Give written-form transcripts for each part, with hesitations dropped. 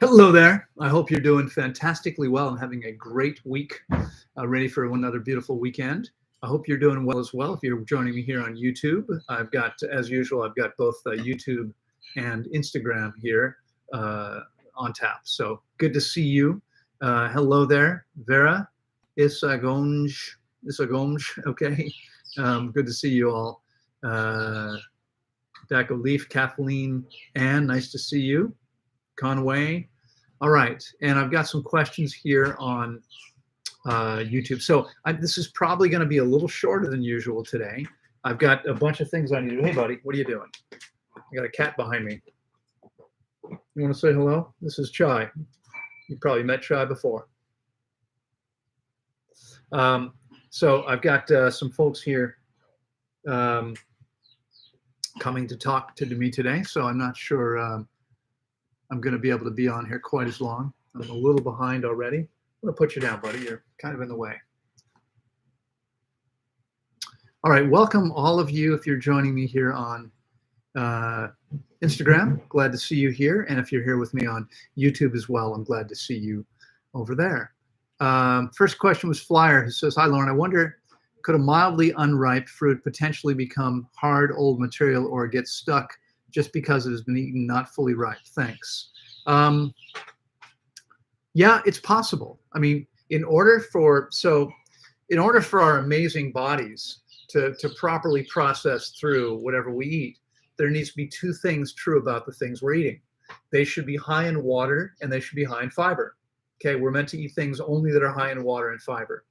Hello there. I hope you're doing fantastically well and having a great week, ready for another beautiful weekend. I hope you're doing well as well. If you're joining me here on YouTube, I've got, as usual, I've got both YouTube and Instagram here on tap. So good to see you. Hello there, Vera Isagonj. Okay. Good to see you all. Daco Leaf, Kathleen, Ann, nice to see you. Conway. All right, and I've got some questions here on YouTube. So this is probably going to be a little shorter than usual today. I've got a bunch of things I need to do. Hey, buddy, what are you doing? I got a cat behind me. You want to say hello? This is Chai. You probably met Chai before. So I've got some folks here coming to talk to me today, so I'm not sure I'm going to be able to be on here quite as long. I'm a little behind already. I'm going to put you down, buddy. You're kind of in the way. All right, welcome all of you if you're joining me here on Instagram. Glad to see you here. And if you're here with me on YouTube as well, I'm glad to see you over there. First question was Flyer, who says, hi, Loren. I wonder, could a mildly unripe fruit potentially become hard, old material or get stuck just because it has been eaten not fully ripe? Thanks. Yeah, it's possible. I mean, in order for our amazing bodies to properly process through whatever we eat, there needs to be two things true about the things we're eating. They should be high in water and they should be high in fiber. Okay, we're meant to eat things only that are high in water and fiber.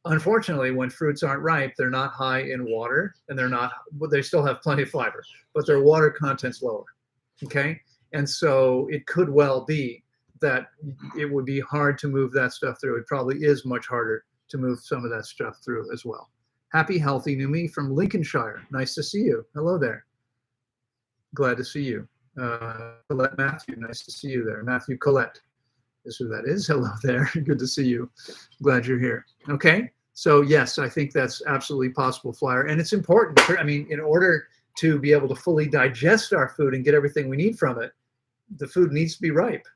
Unfortunately, when fruits aren't ripe, they're not high in water and they still have plenty of fiber, but their water content's lower. Okay, and so it could well be that it would be hard to move that stuff through. It probably is much harder to move some of that stuff through as well. Happy, healthy new me from Lincolnshire. Nice to see you. Hello there. Glad to see you. Colette Matthew, nice to see you there. Matthew Colette is who that is. Hello there. Good to see you. Glad you're here. Okay. So yes, I think that's absolutely possible, Flyer. And it's important. I mean, in order to be able to fully digest our food and get everything we need from it, the food needs to be ripe.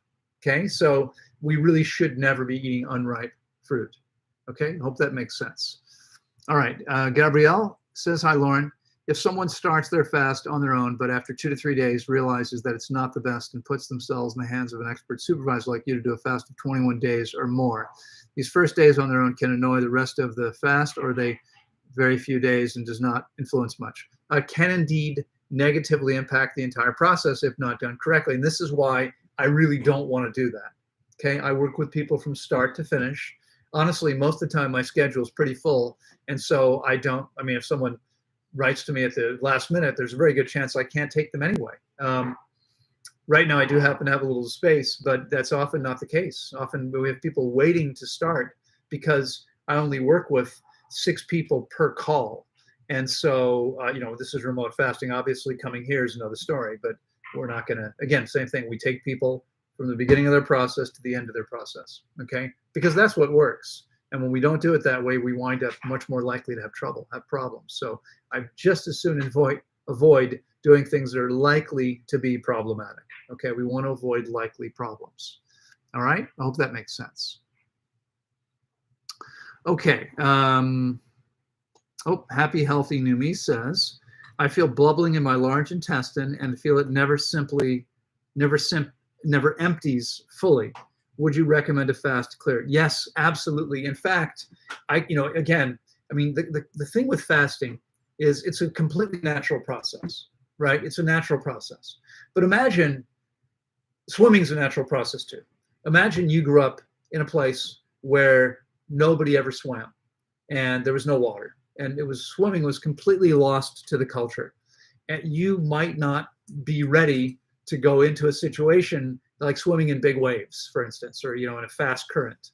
Okay. So we really should never be eating unripe fruit. Okay. Hope that makes sense. All right. Gabrielle says, hi, Loren. If someone starts their fast on their own, but after 2 to 3 days realizes that it's not the best and puts themselves in the hands of an expert supervisor like you to do a fast of 21 days or more, these first days on their own can annoy the rest of the fast, or are they very few days and does not influence much? Can indeed negatively impact the entire process if not done correctly. And this is why I really don't want to do that. Okay, I work with people from start to finish. Honestly, most of the time my schedule is pretty full. And so if someone writes to me at the last minute, there's a very good chance I can't take them anyway. Right now I do happen to have a little space, but that's often not the case. Often we have people waiting to start because I only work with 6 people per call. And so, this is remote fasting. Obviously coming here is another story, but we're not gonna, again, same thing. We take people from the beginning of their process to the end of their process, okay? Because that's what works. And when we don't do it that way, we wind up much more likely to have problems. So I just as soon avoid doing things that are likely to be problematic. Okay, we want to avoid likely problems. All right, I hope that makes sense. Okay. Happy, healthy new me says, I feel bubbling in my large intestine and feel it never empties fully. Would you recommend a fast to clear it? Yes, absolutely. In fact, the thing with fasting is it's a completely natural process, right? It's a natural process. But imagine swimming is a natural process too. Imagine you grew up in a place where nobody ever swam and there was no water and swimming was completely lost to the culture. And you might not be ready to go into a situation like swimming in big waves, for instance, or in a fast current,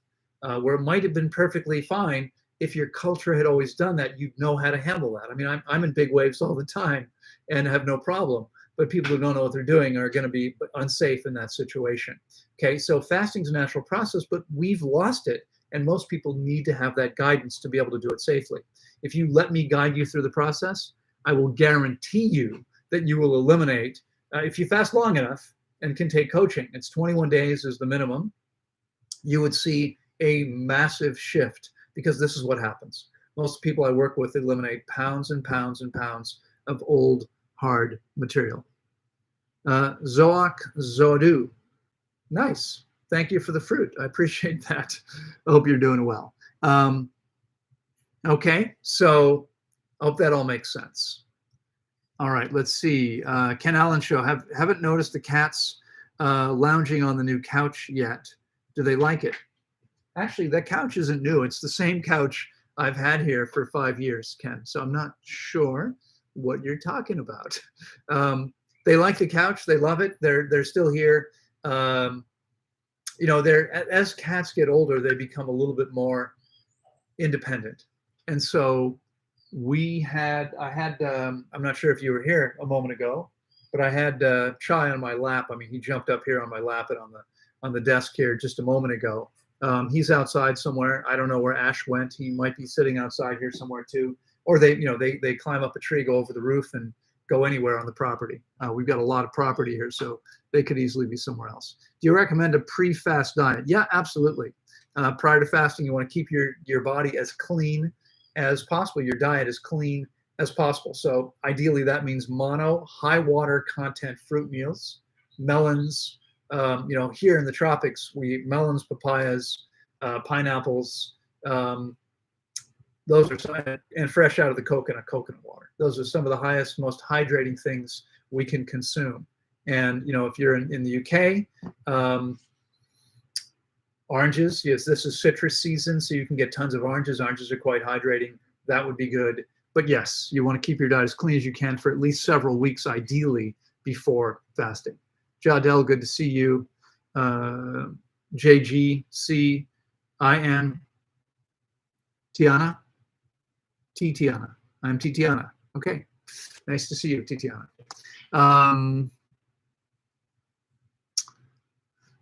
where it might have been perfectly fine if your culture had always done that. You'd know how to handle that. I mean, I'm in big waves all the time and have no problem, but people who don't know what they're doing are going to be unsafe in that situation. Okay, so fasting is a natural process, but we've lost it, and most people need to have that guidance to be able to do it safely. If you let me guide you through the process, I will guarantee you that you will eliminate, if you fast long enough, and can take coaching. It's 21 days is the minimum. You would see a massive shift, because this is what happens. Most people I work with eliminate pounds and pounds and pounds of old, hard material. Zoak Zodu. Nice. Thank you for the fruit. I appreciate that. I hope you're doing well. Okay, so I hope that all makes sense. All right, let's see. Ken Allen Show. Haven't noticed the cats lounging on the new couch yet. Do they like it? Actually, that couch isn't new. It's the same couch I've had here for 5 years, Ken. So I'm not sure what you're talking about. They like the couch. They love it. They're still here. You know, as cats get older, they become a little bit more independent. And so I'm not sure if you were here a moment ago, but I had Chai on my lap. I mean, he jumped up here on my lap and on the desk here just a moment ago. He's outside somewhere. I don't know where Ash went. He might be sitting outside here somewhere too. Or they climb up a tree, go over the roof, and go anywhere on the property. We've got a lot of property here, so they could easily be somewhere else. Do you recommend a pre-fast diet? Yeah, absolutely. Prior to fasting, you want to keep your body as clean as possible. Your diet as clean as possible. So ideally, that means mono, high water content fruit meals, melons. You know, here in the tropics, we eat melons, papayas, pineapples. Those are, and fresh out of the coconut water. Those are some of the highest, most hydrating things we can consume. And, you know, if you're in the UK, oranges, yes, this is citrus season, so you can get tons of oranges. Oranges are quite hydrating. That would be good. But yes, you want to keep your diet as clean as you can for at least several weeks, ideally, before fasting. Jadel, good to see you. JGCIN, Tiana. Titiana. I'm Titiana. Okay. Nice to see you, Titiana.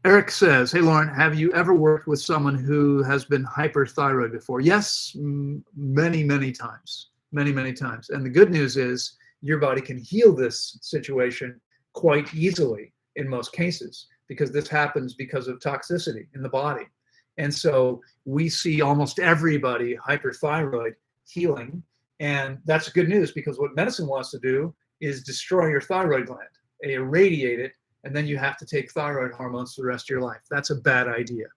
Eric says, hey, Loren, have you ever worked with someone who has been hyperthyroid before? Yes, many, many times. Many, many times. And the good news is your body can heal this situation quite easily in most cases, because this happens because of toxicity in the body. And so we see almost everybody hyperthyroid healing. And that's good news, because what medicine wants to do is destroy your thyroid gland, irradiate it, and then you have to take thyroid hormones for the rest of your life. That's a bad idea.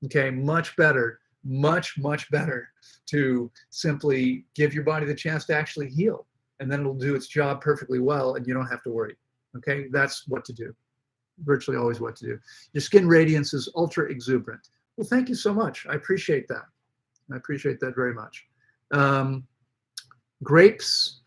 Okay, much better, much, much better to simply give your body the chance to actually heal, and then it'll do its job perfectly well, and you don't have to worry. Okay, that's what to do. Virtually always what to do. Your skin radiance is ultra exuberant. Well, thank you so much. I appreciate that. I appreciate that very much. Grapes,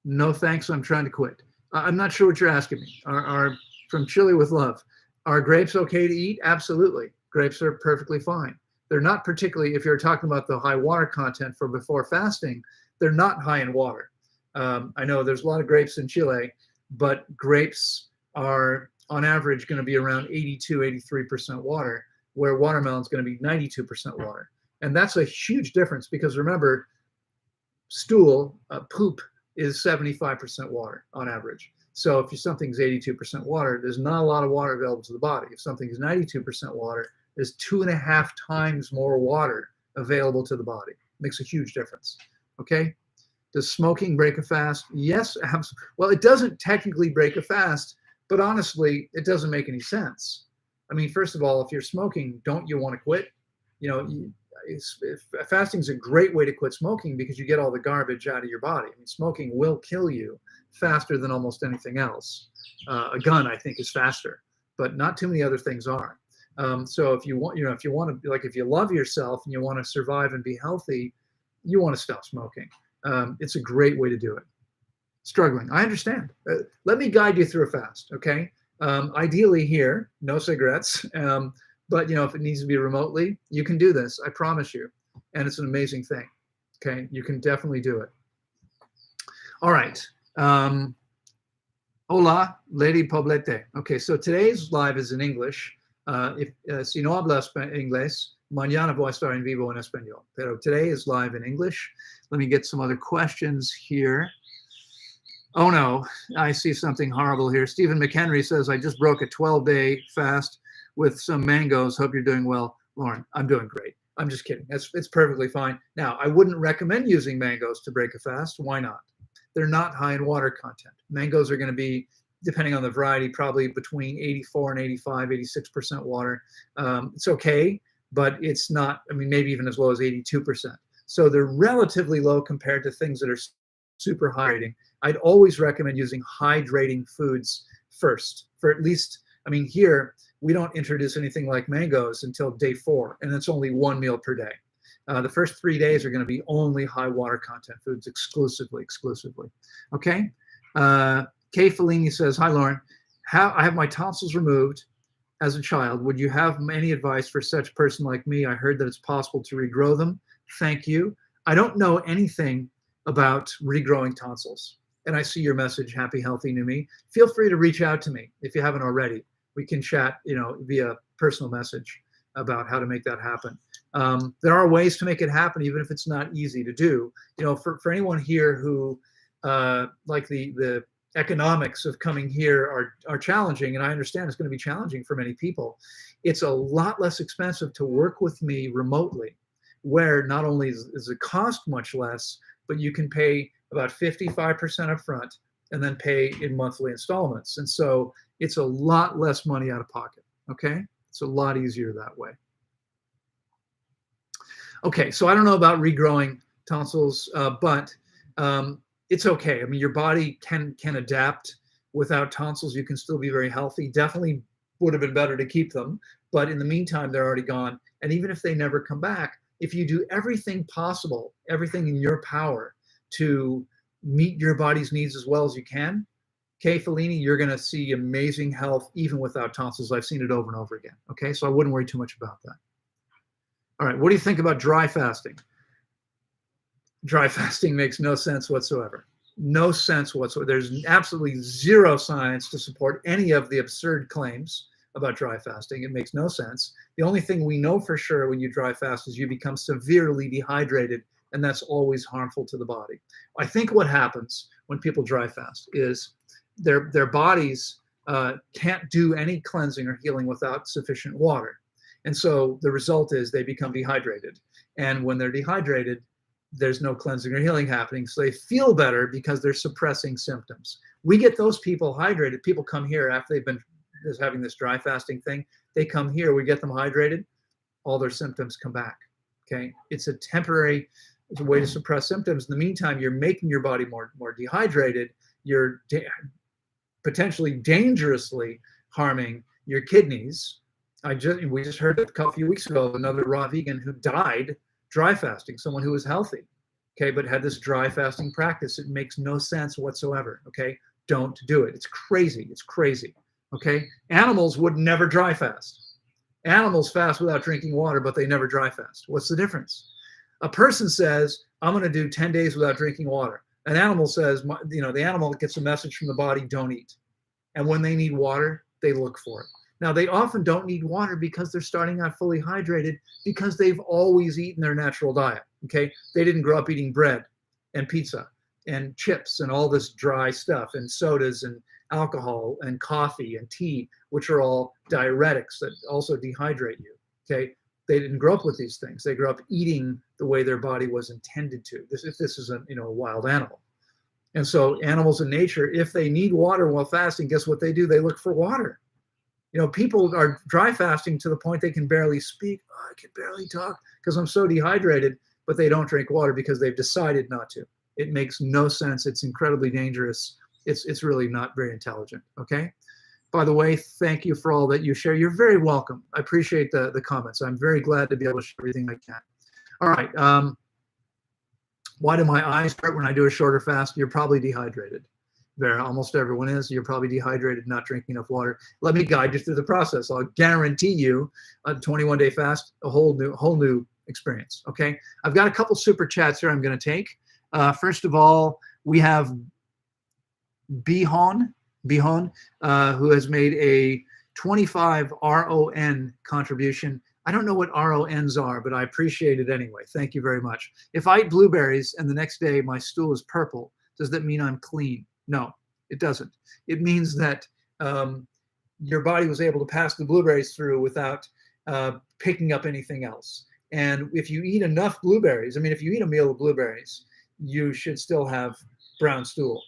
no thanks. I'm trying to quit. I'm not sure what you're asking me. Are from Chile with Love. Are grapes okay to eat? Absolutely. Grapes are perfectly fine. They're not particularly, if you're talking about the high water content for before fasting, they're not high in water. I know there's a lot of grapes in Chile, but grapes are on average going to be around 82, 83% water, where watermelon is going to be 92% water. And that's a huge difference, because remember, stool, poop is 75% water on average. So if something's 82% water, there's not a lot of water available to the body. If something is 92% water, there's 2.5 times more water available to the body. It makes a huge difference. Okay? Does smoking break a fast? Yes, absolutely. Well, it doesn't technically break a fast, but honestly, it doesn't make any sense. I mean, first of all, if you're smoking, don't you want to quit? You know, fasting is a great way to quit smoking, because you get all the garbage out of your body. I mean, smoking will kill you faster than almost anything else. A gun, I think, is faster, but not too many other things are. So if you want, if you want to, like, if you love yourself and you want to survive and be healthy, you want to stop smoking. It's a great way to do it. Struggling, I understand. Let me guide you through a fast, okay? Ideally here, no cigarettes. But if it needs to be remotely, you can do this. I promise you, and it's an amazing thing. Okay, you can definitely do it. All right. Hola, Lady Poblete. Okay, so today's live is in English. Si no hablas inglés, mañana voy a estar en vivo en español. Pero today is live in English. Let me get some other questions here. Oh no, I see something horrible here. Stephen McHenry says, I just broke a 12-day fast with some mangoes. Hope you're doing well. Loren, I'm doing great. I'm just kidding. It's perfectly fine. Now, I wouldn't recommend using mangoes to break a fast. Why not? They're not high in water content. Mangoes are going to be, depending on the variety, probably between 84 and 85, 86% water. It's okay, but it's not, I mean, maybe even as low as 82%. So they're relatively low compared to things that are super hydrating. I'd always recommend using hydrating foods first for at least, I mean, here we don't introduce anything like mangoes until day 4, and it's only 1 meal per day. The first 3 days are going to be only high water content foods exclusively. Okay. Kay Fellini says, hi, Loren. I have my tonsils removed as a child. Would you have any advice for such person like me? I heard that it's possible to regrow them. Thank you. I don't know anything about regrowing tonsils. And I see your message, happy, healthy, new me. Feel free to reach out to me if you haven't already. We can chat, via personal message about how to make that happen. There are ways to make it happen, even if it's not easy to do. For anyone here who, like the economics of coming here are challenging, and I understand it's going to be challenging for many people. It's a lot less expensive to work with me remotely, where not only is the cost much less, but you can pay about 55% up front and then pay in monthly installments. And so it's a lot less money out of pocket, okay? It's a lot easier that way. Okay, so I don't know about regrowing tonsils, but it's okay. I mean, your body can adapt without tonsils. You can still be very healthy. Definitely would have been better to keep them, but in the meantime, they're already gone. And even if they never come back, if you do everything possible, everything in your power to meet your body's needs as well as you can, Kay Fellini, you're going to see amazing health even without tonsils. I've seen it over and over again. Okay, so I wouldn't worry too much about that. All right, what do you think about dry fasting? Dry fasting makes no sense whatsoever. No sense whatsoever. There's absolutely zero science to support any of the absurd claims about dry fasting. It makes no sense. The only thing we know for sure when you dry fast is you become severely dehydrated, and that's always harmful to the body. I think what happens when people dry fast is their bodies can't do any cleansing or healing without sufficient water. And so the result is they become dehydrated. And when they're dehydrated, there's no cleansing or healing happening. So they feel better because they're suppressing symptoms. We get those people hydrated. People come here after they've been having this dry fasting thing. They come here, we get them hydrated, all their symptoms come back. Okay, it's a temporary way to suppress symptoms. In the meantime, you're making your body more dehydrated. You're potentially dangerously harming your kidneys. We just heard a few weeks ago of another raw vegan who died dry fasting, someone who was healthy, okay, but had this dry fasting practice. It makes no sense whatsoever, okay? Don't do it. It's crazy. It's crazy, okay? Animals would never dry fast. Animals fast without drinking water, but they never dry fast. What's the difference? A person says, I'm going to do 10 days without drinking water. An animal says, the animal gets a message from the body, don't eat. And when they need water, they look for it. Now, they often don't need water because they're starting out fully hydrated because they've always eaten their natural diet, okay? They didn't grow up eating bread and pizza and chips and all this dry stuff and sodas and alcohol and coffee and tea, which are all diuretics that also dehydrate you, okay? They didn't grow up with these things. They grew up eating the way their body was intended to, if this is a wild animal. And so animals in nature, if they need water while fasting, guess what they do? They look for water. People are dry fasting to the point they can barely speak. Oh, I can barely talk because I'm so dehydrated, but they don't drink water because they've decided not to. It makes no sense. It's incredibly dangerous. It's really not very intelligent, okay? By the way, thank you for all that you share. You're very welcome. I appreciate the comments. I'm very glad to be able to share everything I can. All right. Why do my eyes hurt when I do a shorter fast? You're probably dehydrated. There, almost everyone is. You're probably dehydrated, not drinking enough water. Let me guide you through the process. I'll guarantee you a 21-day fast, a whole new experience. Okay, I've got a couple super chats here I'm going to take. First of all, we have Bihon, who has made a 25 RON contribution. I don't know what RONs are, but I appreciate it anyway. Thank you very much. If I eat blueberries and the next day my stool is purple, does that mean I'm clean? No, it doesn't. It means that your body was able to pass the blueberries through without picking up anything else. And if you eat enough blueberries, I mean, if you eat a meal of blueberries, you should still have brown stool.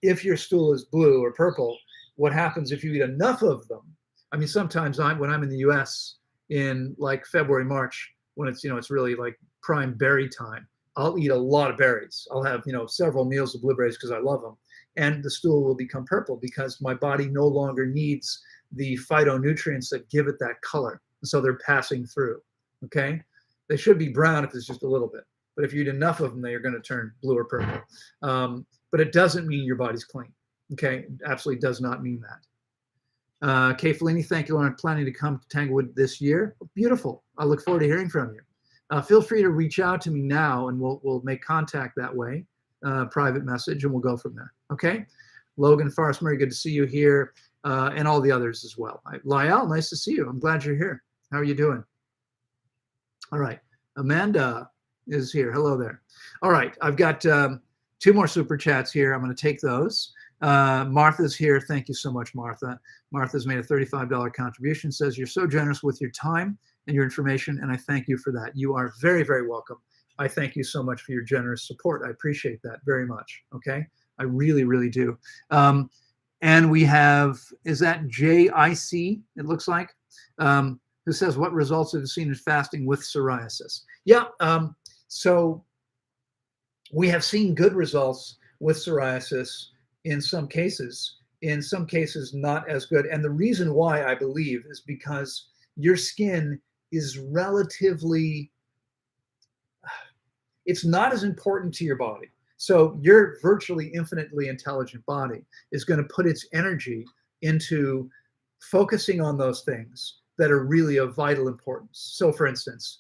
If your stool is blue or purple, what happens if you eat enough of them? I mean, sometimes when I'm in the US in like February, March, when it's, it's really like prime berry time, I'll eat a lot of berries. I'll have, several meals of blueberries because I love them. And the stool will become purple because my body no longer needs the phytonutrients that give it that color. So they're passing through. Okay. They should be brown if it's just a little bit. But if you eat enough of them, they're going to turn blue or purple. But it doesn't mean your body's clean. Okay. It absolutely does not mean that. Kay Fellini, thank you, Loren. Planning to come to Tanglewood this year. Beautiful. I look forward to hearing from you. Feel free to reach out to me now, and we'll make contact that way. Private message, and we'll go from there. Okay. Logan Forrest Murray, good to see you here, and all the others as well. Lyle, nice to see you. I'm glad you're here. How are you doing? All right. Amanda is here. Hello there. All right. I've got 2 more super chats here. I'm going to take those. Martha's here. Thank you so much, Martha. Martha's made a $35 contribution. Says, you're so generous with your time and your information, and I thank you for that. You are very, very welcome. I thank you so much for your generous support. I appreciate that very much. Okay. I really, really do. And we have, is that JIC, it looks like, who says, what results have you seen in fasting with psoriasis? Yeah. So we have seen good results with psoriasis in some cases, not as good. And the reason why, I believe, is because your skin is relatively, it's not as important to your body. So your virtually infinitely intelligent body is going to put its energy into focusing on those things that are really of vital importance. So for instance,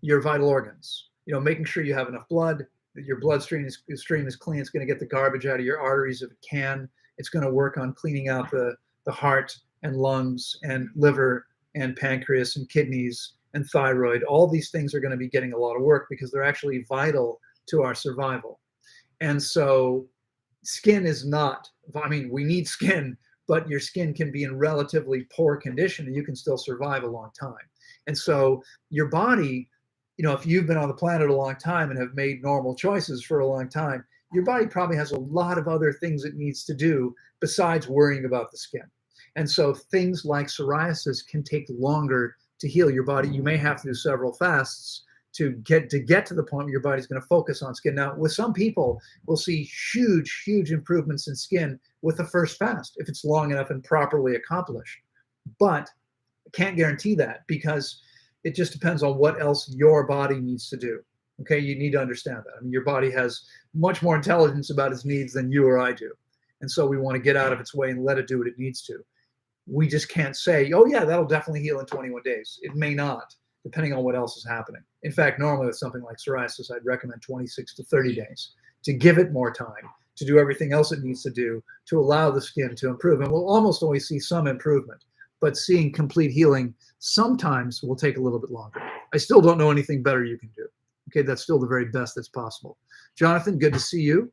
your vital organs, making sure you have enough blood, that your bloodstream is clean. It's going to get the garbage out of your arteries if it can. It's going to work on cleaning out the heart and lungs and liver and pancreas and kidneys and thyroid. All these things are going to be getting a lot of work because they're actually vital to our survival. And so skin is not, I mean, we need skin, but your skin can be in relatively poor condition and you can still survive a long time. And so your body, if you've been on the planet a long time and have made normal choices for a long time, your body probably has a lot of other things it needs to do besides worrying about the skin. And so things like psoriasis can take longer to heal your body. You may have to do several fasts to get to the point where your body's going to focus on skin. Now, with some people, we'll see huge, huge improvements in skin with the first fast if it's long enough and properly accomplished. But I can't guarantee that because it just depends on what else your body needs to do. Okay, you need to understand that. I mean, your body has much more intelligence about its needs than you or I do. And so we want to get out of its way and let it do what it needs to. We just can't say, oh yeah, that'll definitely heal in 21 days. It may not, depending on what else is happening. In fact, normally with something like psoriasis, I'd recommend 26 to 30 days to give it more time, to do everything else it needs to do to allow the skin to improve. And we'll almost always see some improvement, but seeing complete healing sometimes will take a little bit longer. I still don't know anything better you can do. Okay, that's still the very best that's possible. Jonathan, good to see you.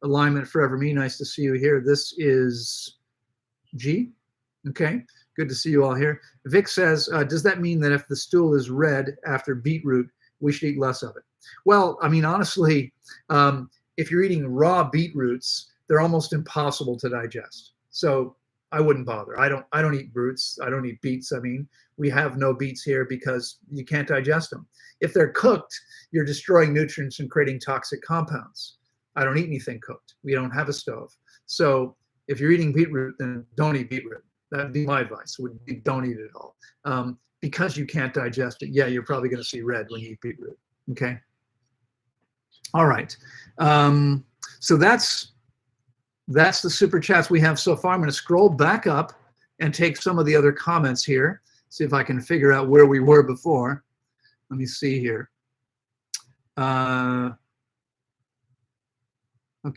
Alignment Forever Me, nice to see you here. This is G. Okay, good to see you all here. Vic says, does that mean that if the stool is red after beetroot, we should eat less of it? Well, I mean, honestly, if you're eating raw beetroots, they're almost impossible to digest. So I wouldn't bother. I don't eat roots. I don't eat beets. I mean, we have no beets here because you can't digest them. If they're cooked, you're destroying nutrients and creating toxic compounds. I don't eat anything cooked. We don't have a stove. So if you're eating beetroot, then don't eat beetroot. That'd be my advice. Would be don't eat it at all. Because you can't digest it, yeah, you're probably going to see red when you eat beetroot. Okay. All right. So that's the super chats we have so far. I'm going to scroll back up and take some of the other comments here. See if I can figure out where we were before. Let me see here. Okay,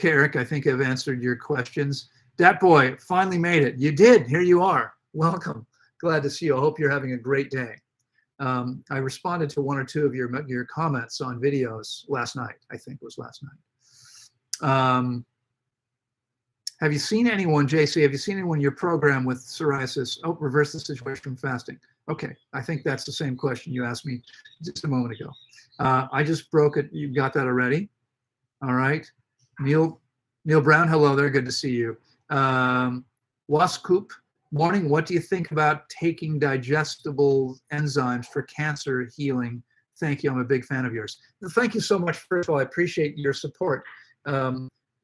Eric, I think I've answered your questions. Dat boy, finally made it. You did. Here you are. Welcome. Glad to see you. I hope you're having a great day. I responded to one or two of your comments on videos last night. I think it was last night. Have you seen anyone, JC, have you seen anyone in your program with psoriasis? Oh, reverse the situation from fasting. Okay, I think that's the same question you asked me just a moment ago. I just broke it. You got that already? All right. Neil Brown, hello there. Good to see you. Wascoop, morning. What do you think about taking digestible enzymes for cancer healing? Thank you. I'm a big fan of yours. Thank you so much. First of all, I appreciate your support.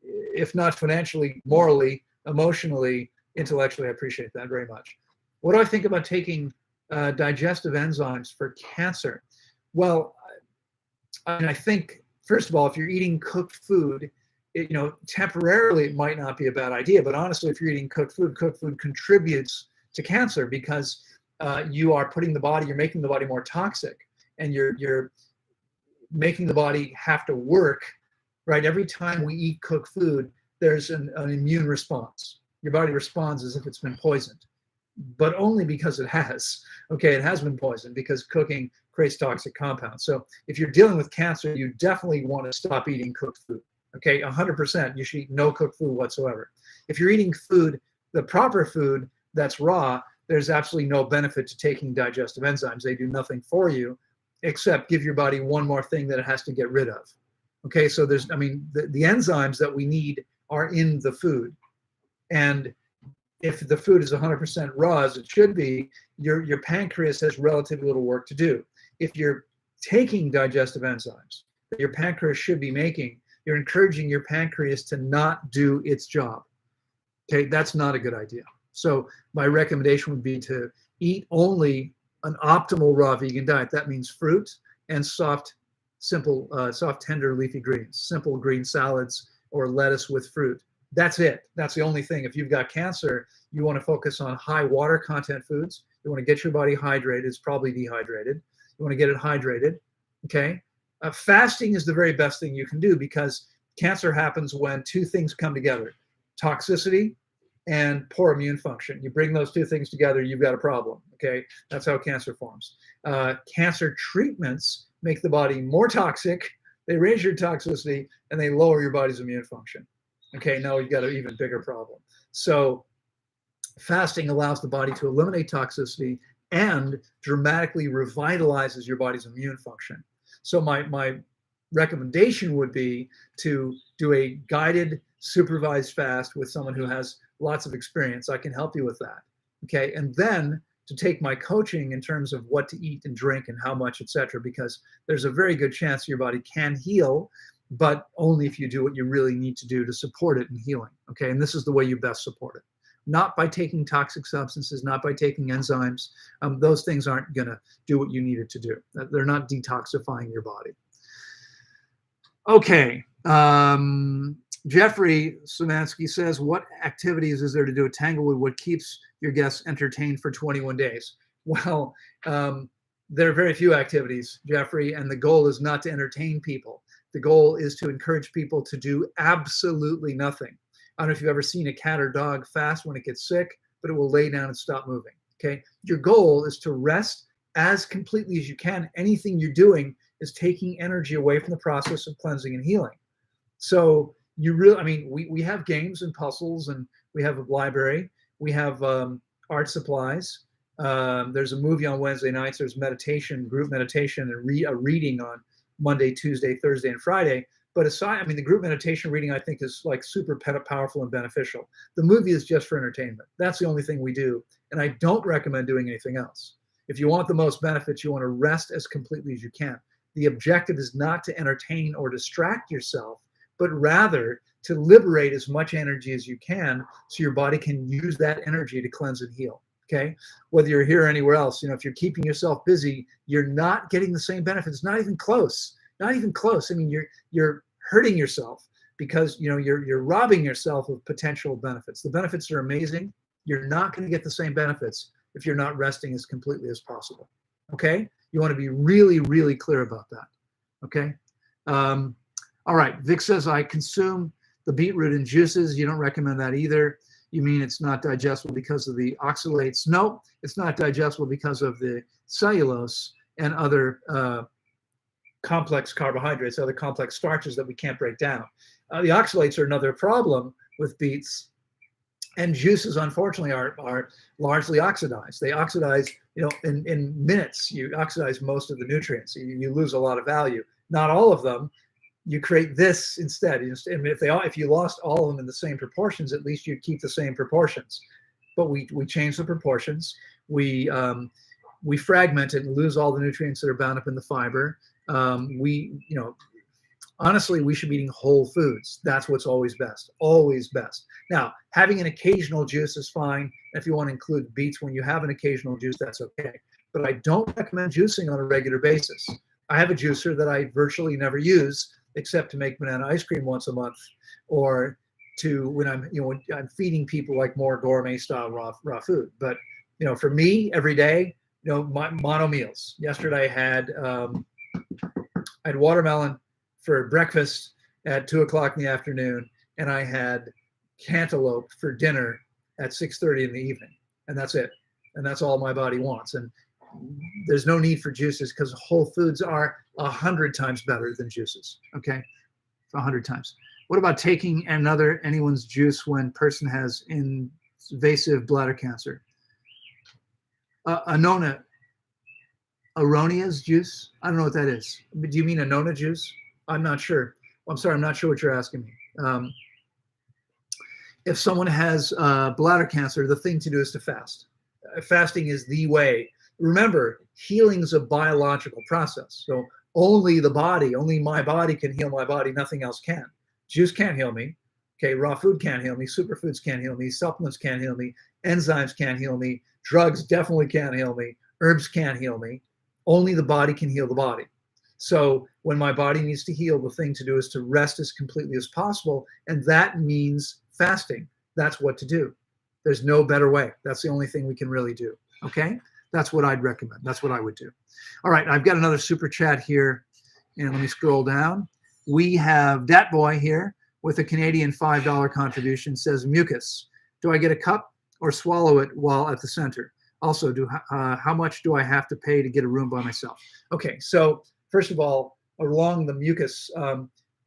If not financially, morally, emotionally, intellectually, I appreciate that very much. What do I think about taking digestive enzymes for cancer? Well, I think, first of all, if you're eating cooked food, temporarily it might not be a bad idea. But honestly, if you're eating cooked food contributes to cancer because you're making the body more toxic, and you're making the body have to work. Right? Every time we eat cooked food, there's an immune response. Your body responds as if it's been poisoned, but only because it has. Okay, it has been poisoned because cooking creates toxic compounds. So if you're dealing with cancer, you definitely want to stop eating cooked food. Okay, 100%. You should eat no cooked food whatsoever. If you're eating food, the proper food that's raw, there's absolutely no benefit to taking digestive enzymes. They do nothing for you except give your body one more thing that it has to get rid of. Okay, so the enzymes that we need are in the food. And if the food is 100% raw, as it should be, your pancreas has relatively little work to do. If you're taking digestive enzymes that your pancreas should be making, you're encouraging your pancreas to not do its job. Okay, that's not a good idea. So my recommendation would be to eat only an optimal raw vegan diet. That means fruit and soft, tender leafy greens, simple green salads or lettuce with fruit. That's it. That's the only thing. If you've got cancer, you want to focus on high water content foods. You want to get your body hydrated. It's probably dehydrated. You want to get it hydrated. Okay. Fasting is the very best thing you can do because cancer happens when two things come together: toxicity and poor immune function. You bring those two things together, you've got a problem. Okay. That's how cancer forms. Cancer treatments make the body more toxic, they raise your toxicity, and they lower your body's immune function. Okay, now we've got an even bigger problem. So fasting allows the body to eliminate toxicity and dramatically revitalizes your body's immune function. So my recommendation would be to do a guided, supervised fast with someone who has lots of experience. I can help you with that. Okay, and then to take my coaching in terms of what to eat and drink and how much, etc., because there's a very good chance your body can heal, but only if you do what you really need to do to support it in healing. Okay, and this is the way you best support it. Not by taking toxic substances, not by taking enzymes. Those things aren't going to do what you need it to do. They're not detoxifying your body. Okay. Jeffrey Szymanski says, what activities is there to do at Tanglewood? What keeps your guests entertained for 21 days? Well, there are very few activities, Jeffrey, and the goal is not to entertain people. The goal is to encourage people to do absolutely nothing. I don't know if you've ever seen a cat or dog fast when it gets sick, but it will lay down and stop moving. Okay. Your goal is to rest as completely as you can. Anything you're doing is taking energy away from the process of cleansing and healing. So we have games and puzzles, and we have a library. We have art supplies. There's a movie on Wednesday nights. There's meditation, group meditation, and a reading on Monday, Tuesday, Thursday, and Friday. But the group meditation reading I think is like super powerful and beneficial. The movie is just for entertainment. That's the only thing we do, and I don't recommend doing anything else. If you want the most benefits, you want to rest as completely as you can. The objective is not to entertain or distract yourself, but rather to liberate as much energy as you can so your body can use that energy to cleanse and heal. Okay, whether you're here or anywhere else, if you're keeping yourself busy, you're not getting the same benefits. Not even close. Not even close. I mean, you're hurting yourself because you're robbing yourself of potential benefits. The benefits are amazing. You're not going to get the same benefits if you're not resting as completely as possible. Okay, you want to be really, really clear about that. Okay. All right. Vic says I consume the beetroot in juices. You don't recommend that either. You mean it's not digestible because of the oxalates? No, it's not digestible because of the cellulose and other complex carbohydrates, other complex starches that we can't break down. The oxalates are another problem with beets, And juices, unfortunately, are largely oxidized. They oxidize, in minutes. You oxidize most of the nutrients. You lose a lot of value. Not all of them. You create this instead. If you lost all of them in the same proportions, at least you'd keep the same proportions. But we change the proportions. We fragment it and lose all the nutrients that are bound up in the fiber. Honestly, we should be eating whole foods. That's what's always best. Always best. Now, having an occasional juice is fine. If you want to include beets when you have an occasional juice, that's okay. But I don't recommend juicing on a regular basis. I have a juicer that I virtually never use except to make banana ice cream once a month, or when I'm feeding people like more gourmet style raw food. But for me, every day, my mono meals. Yesterday I had watermelon for breakfast at 2 o'clock in the afternoon, and I had cantaloupe for dinner at 6:30 in the evening, and that's it. And that's all my body wants. And there's no need for juices because whole foods are 100 times better than juices. Okay, 100 times. What about taking anyone's juice when person has invasive bladder cancer? Aronia's juice? I don't know what that is. Do you mean Anona juice? I'm not sure. I'm sorry, I'm not sure what you're asking me. If someone has bladder cancer, the thing to do is to fast. Fasting is the way. Remember, healing is a biological process. So only my body can heal my body. Nothing else can. Juice can't heal me. Okay, raw food can't heal me. Superfoods can't heal me. Supplements can't heal me. Enzymes can't heal me. Drugs definitely can't heal me. Herbs can't heal me. Only the body can heal the body. So when my body needs to heal, the thing to do is to rest as completely as possible. And that means fasting. That's what to do. There's no better way. That's the only thing we can really do. Okay? That's what I'd recommend. That's what I would do. All right, I've got another super chat here. And let me scroll down. We have Dat Boy here with a Canadian $5 contribution. Says, mucus. Do I get a cup or swallow it while at the center? Also, how much do I have to pay to get a room by myself? Okay, so first of all, along the mucus,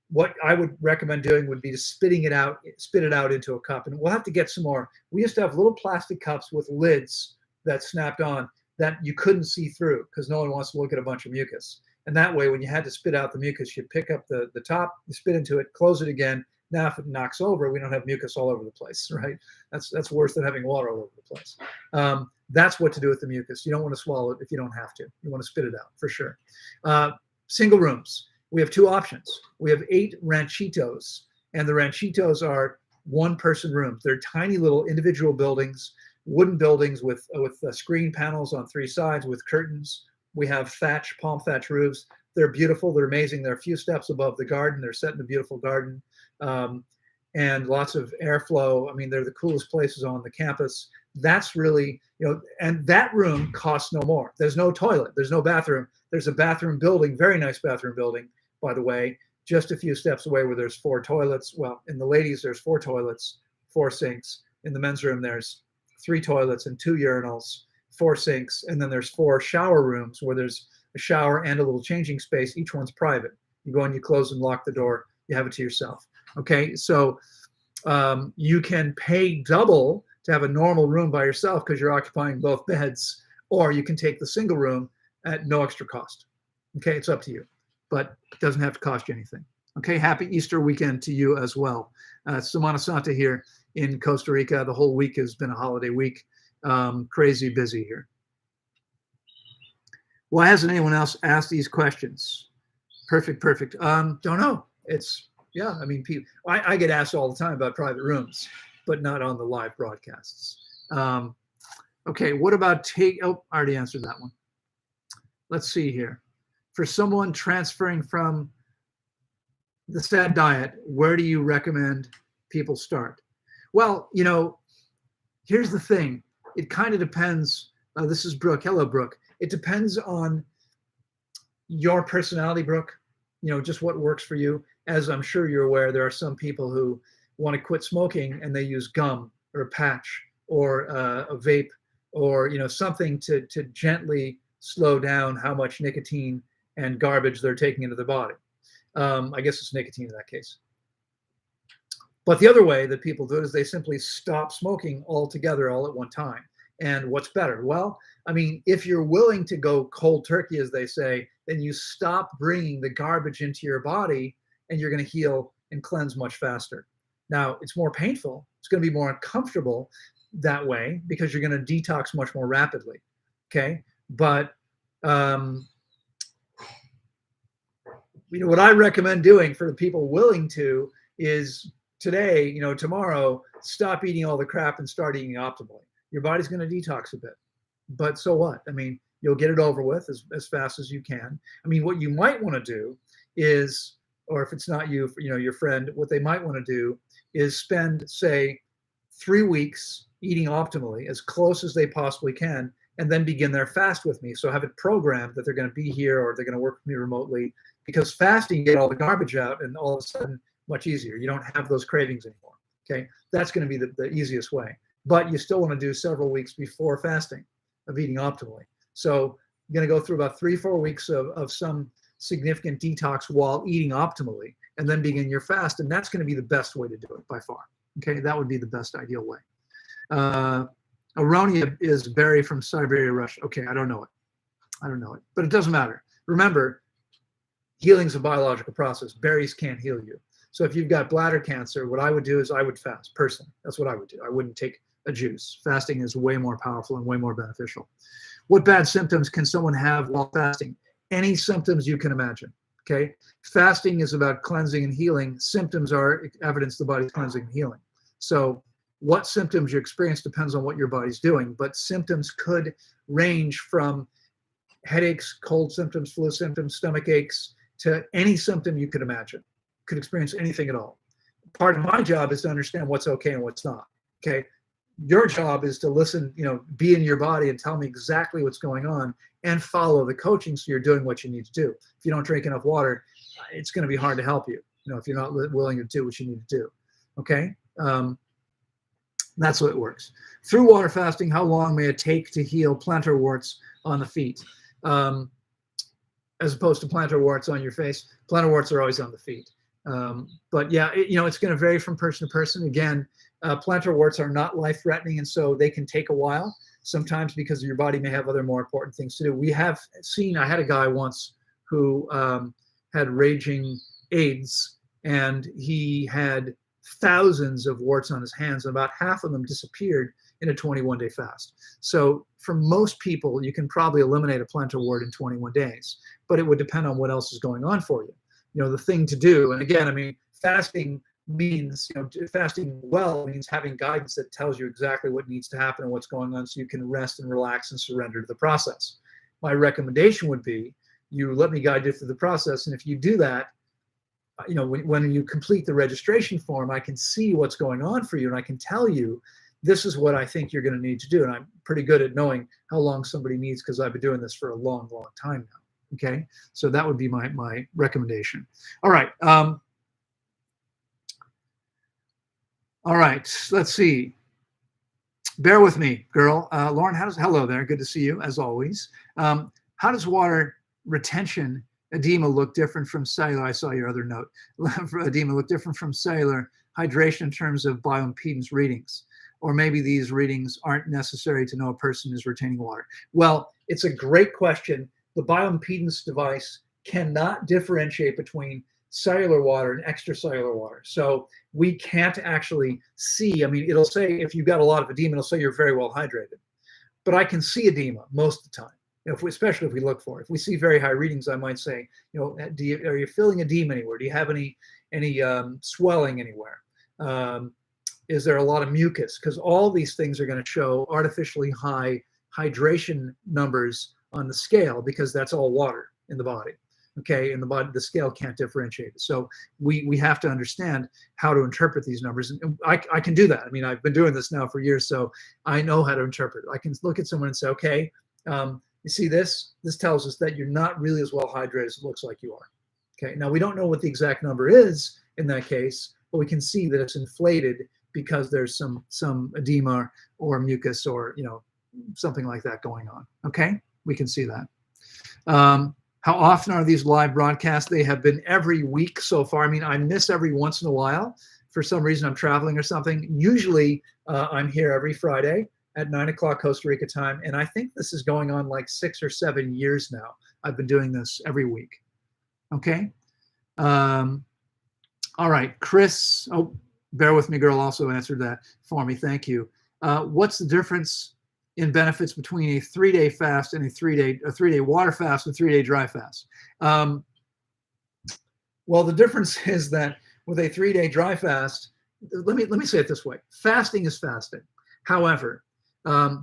what I would recommend doing would be to spit it out into a cup. And we'll have to get some more. We used to have little plastic cups with lids that snapped on that you couldn't see through because no one wants to look at a bunch of mucus. And that way, when you had to spit out the mucus, you pick up the top, you spit into it, close it again. Now, if it knocks over, we don't have mucus all over the place, right? That's worse than having water all over the place. That's what to do with the mucus. You don't want to swallow it if you don't have to. You want to spit it out for sure. Single rooms. We have two options. We have 8 ranchitos, and the ranchitos are one-person rooms. They're tiny little individual buildings, wooden buildings with screen panels on 3 sides with curtains. We have palm thatch roofs. They're beautiful. They're amazing. They're a few steps above the garden. They're set in a beautiful garden, and lots of airflow. I mean, they're the coolest places on the campus. That's really, and that room costs no more. There's no toilet. There's no bathroom. There's a bathroom building, very nice bathroom building, by the way, just a few steps away where there's 4 toilets. Well, in the ladies, there's 4 toilets, 4 sinks. In the men's room, there's 3 toilets and 2 urinals, 4 sinks. And then there's 4 shower rooms where there's a shower and a little changing space. Each one's private. You go in, you close and lock the door. You have it to yourself. Okay, so you can pay double to have a normal room by yourself because you're occupying both beds, or you can take the single room at no extra cost. Okay, it's up to you, but it doesn't have to cost you anything. Okay, happy Easter weekend to you as well. Semana Santa here in Costa Rica. The whole week has been a holiday week. Crazy busy here. Why hasn't anyone else asked these questions? Perfect. Don't know. Yeah, I mean, I get asked all the time about private rooms, but not on the live broadcasts. Okay, what about I already answered that one. Let's see here. For someone transferring from the SAD diet, where do you recommend people start? Well, here's the thing. It kind of depends. This is Brooke. Hello, Brooke. It depends on your personality, Brooke. Just what works for you. As I'm sure you're aware, there are some people who want to quit smoking and they use gum or a patch or a vape or something to gently slow down how much nicotine and garbage they're taking into the body. I guess it's nicotine in that case. But the other way that people do it is they simply stop smoking altogether all at one time. And what's better? Well, I mean, if you're willing to go cold turkey, as they say, then you stop bringing the garbage into your body and you're going to heal and cleanse much faster. Now, it's more painful. It's going to be more uncomfortable that way because you're going to detox much more rapidly. Okay. But, what I recommend doing for the people willing to is today, tomorrow, stop eating all the crap and start eating optimally. Your body's going to detox a bit, but so what? I mean, you'll get it over with as fast as you can. I mean, what you might want to do is, or if it's not you, your friend, what they might want to do is spend, say, 3 weeks eating optimally as close as they possibly can, and then begin their fast with me. So have it programmed that they're going to be here or they're going to work with me remotely, because fasting, you get all the garbage out and all of a sudden much easier. You don't have those cravings anymore. Okay. That's going to be the easiest way, but you still want to do several weeks before fasting of eating optimally. So you're going to go through about 3-4 weeks of some significant detox while eating optimally, and then begin your fast. And that's going to be the best way to do it by far. Okay. That would be the best ideal way. Aronia is berry from Siberia, Russia. Okay. I don't know it, but it doesn't matter. Remember, healing is a biological process. Berries can't heal you. So if you've got bladder cancer, what I would do is I would fast personally. That's what I would do. I wouldn't take a juice. Fasting is way more powerful and way more beneficial. What bad symptoms can someone have while fasting? Any symptoms you can imagine. Okay. Fasting is about cleansing and healing. Symptoms are evidence the body's cleansing and healing. So what symptoms you experience depends on what your body's doing, but symptoms could range from headaches, cold symptoms, flu symptoms, stomach aches, to any symptom you could imagine. Could experience anything at all. Part of my job is to understand what's okay and what's not. Okay. Your job is to listen, be in your body and tell me exactly what's going on and follow the coaching so you're doing what you need to do. If you don't drink enough water, it's going to be hard to help you, if you're not willing to do what you need to do. Okay. That's how it works. Through water fasting, how long may it take to heal plantar warts on the feet? As opposed to plantar warts on your face. Plantar warts are always on the feet. But yeah, it's going to vary from person to person. Again, plantar warts are not life-threatening, and so they can take a while, sometimes because your body may have other more important things to do. We have seen, I had a guy once who had raging AIDS, and he had thousands of warts on his hands, and about half of them disappeared in a 21-day fast. So for most people, you can probably eliminate a plantar wart in 21 days, but it would depend on what else is going on for you. The thing to do, and again, I mean, fasting means, fasting well means having guidance that tells you exactly what needs to happen and what's going on so you can rest and relax and surrender to the process. My recommendation would be you let me guide you through the process, and if you do that, when you complete the registration form, I can see what's going on for you, and I can tell you, this is what I think you're going to need to do. And I'm pretty good at knowing how long somebody needs because I've been doing this for a long, long time now. Okay. So that would be my recommendation. All right. All right. Let's see. Bear with me, girl. Loren, hello there. Good to see you as always. How does water retention edema look different from cellular? I saw your other note. Edema look different from cellular hydration in terms of bioimpedance readings. Or maybe these readings aren't necessary to know a person is retaining water. Well, it's a great question. The bioimpedance device cannot differentiate between cellular water and extracellular water. So we can't actually see. I mean, it'll say if you've got a lot of edema, it'll say you're very well hydrated. But I can see edema most of the time, especially if we look for it. If we see very high readings, I might say, are you feeling edema anywhere? Do you have any swelling anywhere? Is there a lot of mucus? Because all these things are going to show artificially high hydration numbers on the scale because that's all water in the body. Okay, and the scale can't differentiate it. So we have to understand how to interpret these numbers. And I can do that. I mean, I've been doing this now for years, so I know how to interpret it. I can look at someone and say, okay, you see this? This tells us that you're not really as well hydrated as it looks like you are. Okay, now we don't know what the exact number is in that case, but we can see that it's inflated because there's some edema or mucus or something like that going on. Okay, we can see that. How often are these live broadcasts? They have been every week so far. I mean, I miss every once in a while for some reason I'm traveling or something, usually I'm here every Friday at 9 o'clock Costa Rica time. And I think this is going on like 6 or 7 years now. I've been doing this every week. Okay. All right, Chris. Oh, bear with me, girl. Also answered that for me. Thank you. What's the difference in benefits between a 3-day fast and a 3-day water fast and 3-day dry fast? Well, the difference is that with a 3-day dry fast, let me say it this way: fasting is fasting. However,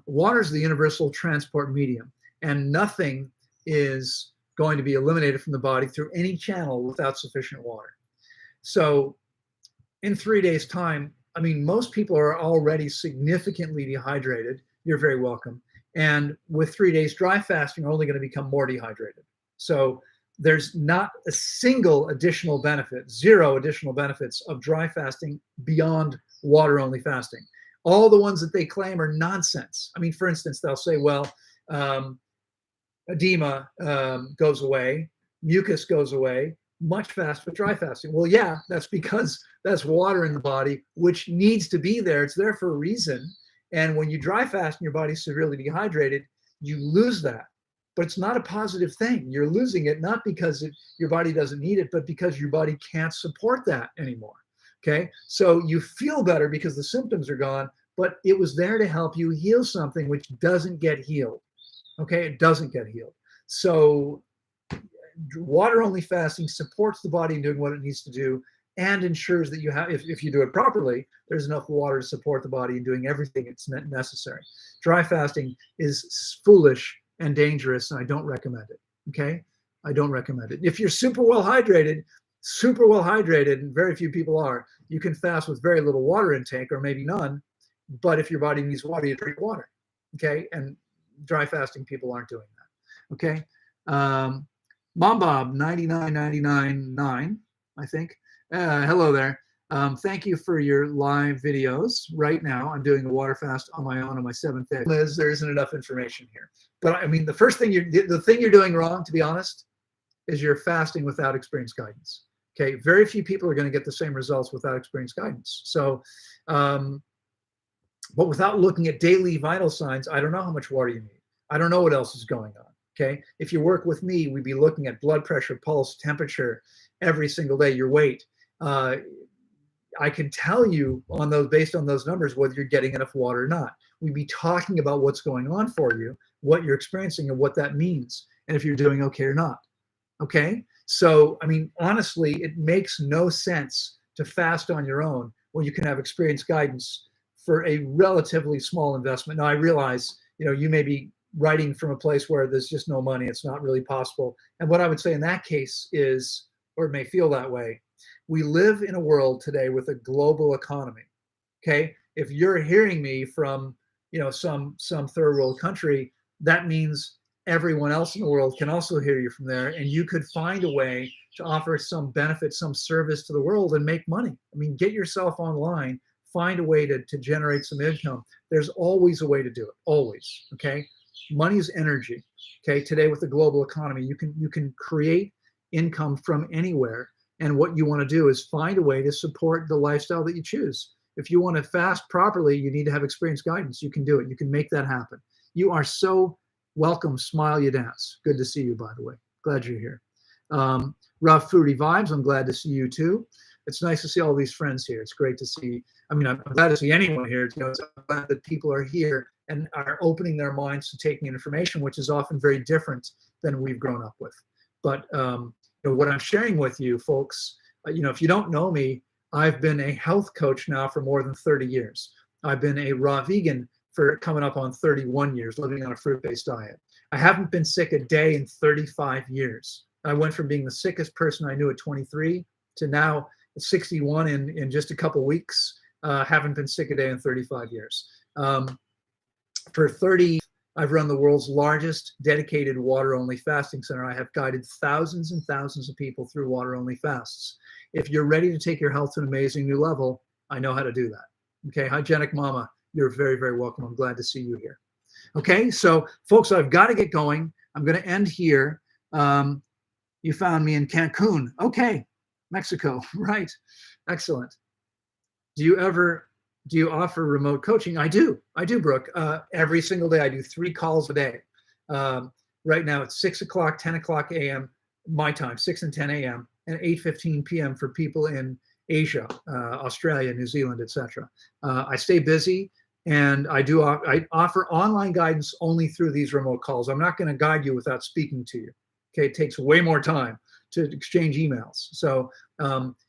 water is the universal transport medium, and nothing is going to be eliminated from the body through any channel without sufficient water. So in 3 days' time, I mean, most people are already significantly dehydrated. You're very welcome. And with 3 days dry fasting, you're only going to become more dehydrated. So there's not a single additional benefit, 0 additional benefits of dry fasting beyond water-only fasting. All the ones that they claim are nonsense. I mean, for instance, they'll say, well, edema goes away, mucus goes away much faster with dry fasting. Well, yeah, that's because that's water in the body, which needs to be there. It's there for a reason. And when you dry fast and your body's severely dehydrated, you lose that. But it's not a positive thing. You're losing it not because your body doesn't need it, but because your body can't support that anymore. Okay, so you feel better because the symptoms are gone, but it was there to help you heal something which doesn't get healed. Okay, it doesn't get healed. So water-only fasting supports the body in doing what it needs to do and ensures that you have, if you do it properly, there's enough water to support the body in doing everything it's necessary. Dry fasting is foolish and dangerous, and I don't recommend it. Okay, I don't recommend it. If you're super well hydrated, and very few people are, you can fast with very little water intake or maybe none. But if your body needs water, you drink water. Okay, and dry fasting people aren't doing that. Okay. Mom Bob 99999, I think. Hello there. Thank you for your live videos. Right now, I'm doing a water fast on my own on my 7th day. Liz, there isn't enough information here. But I mean, the thing you're doing wrong, to be honest, is you're fasting without experienced guidance. Okay, very few people are going to get the same results without experienced guidance. So, but without looking at daily vital signs, I don't know how much water you need. I don't know what else is going on. Okay, if you work with me, we'd be looking at blood pressure, pulse, temperature every single day, your weight. I can tell you on those, based on those numbers, whether you're getting enough water or not. We'd be talking about what's going on for you, what you're experiencing, and what that means, and if you're doing okay or not. Okay, so I mean, honestly, it makes no sense to fast on your own when you can have experienced guidance for a relatively small investment. Now, I realize, you may be writing from a place where there's just no money. It's not really possible. And what I would say in that case is, or it may feel that way, we live in a world today with a global economy. Okay, if you're hearing me from some third world country, that means everyone else in the world can also hear you from there, and you could find a way to offer some benefit, some service to the world and make money. I mean, get yourself online, find a way to generate some income. There's always a way to do it, always. Okay, money is energy. Okay, today with the global economy, you can create income from anywhere. And what you want to do is find a way to support the lifestyle that you choose. If you want to fast properly, you need to have experienced guidance. You can do it. You can make that happen. You are so welcome. Smile, you dance. Good to see you, by the way. Glad you're here. Rough Fruity Vibes, I'm glad to see you too. It's nice to see all these friends here. It's great to see. I mean, I'm glad to see anyone here. I'm glad that people are here and are opening their minds to taking information, which is often very different than we've grown up with. But what I'm sharing with you folks, if you don't know me, I've been a health coach now for more than 30 years. I've been a raw vegan for coming up on 31 years, living on a fruit-based diet. I haven't been sick a day in 35 years. I went from being the sickest person I knew at 23 to now 61 in just a couple weeks. Haven't been sick a day in 35 years. For 30, I've run the world's largest dedicated water-only fasting center. I have guided thousands and thousands of people through water-only fasts. If you're ready to take your health to an amazing new level, I know how to do that. Okay, Hygienic Mama, you're very, very welcome. I'm glad to see you here. Okay, so folks, I've got to get going. I'm going to end here. You found me in Cancun. Okay, Mexico, right. Excellent. Do you offer remote coaching? I do, Brooke. Every single day I do 3 calls a day. Right now it's 6 o'clock, 10 o'clock a.m. my time, 6 and 10 a.m. and 8:15 p.m. for people in Asia, Australia, New Zealand, etc. I stay busy, and I offer online guidance only through these remote calls. I'm not going to guide you without speaking to you. Okay, it takes way more time to exchange emails. So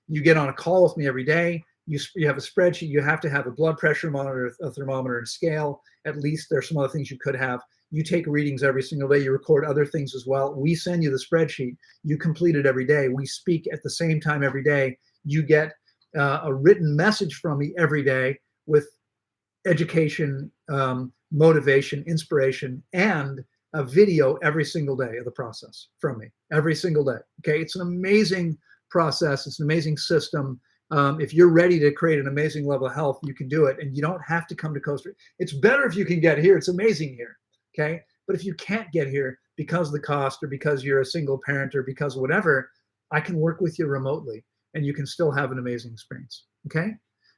you get on a call with me every day. You have a spreadsheet. You have to have a blood pressure monitor, a thermometer, and scale. At least there's some other things you could have. You take readings every single day. You record other things as well. We send you the spreadsheet. You complete it every day. We speak at the same time every day. You get a written message from me every day with education, motivation, inspiration, and a video every single day of the process from me every single day. Okay, it's an amazing process. It's an amazing system. If you're ready to create an amazing level of health, you can do it, and you don't have to come to Costa Rica. It's better if you can get here. It's amazing here. Okay, but if you can't get here because of the cost, or because you're a single parent, or because of whatever, I can work with you remotely, and you can still have an amazing experience. Okay,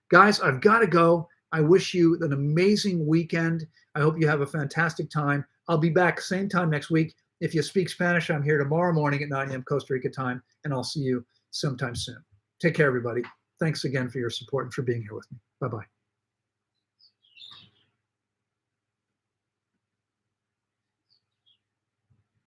guys, I've got to go. I wish you an amazing weekend. I hope you have a fantastic time. I'll be back same time next week. If you speak Spanish, I'm here tomorrow morning at 9 a.m. Costa Rica time, and I'll see you sometime soon. Take care, everybody. Thanks again for your support and for being here with me. Bye-bye.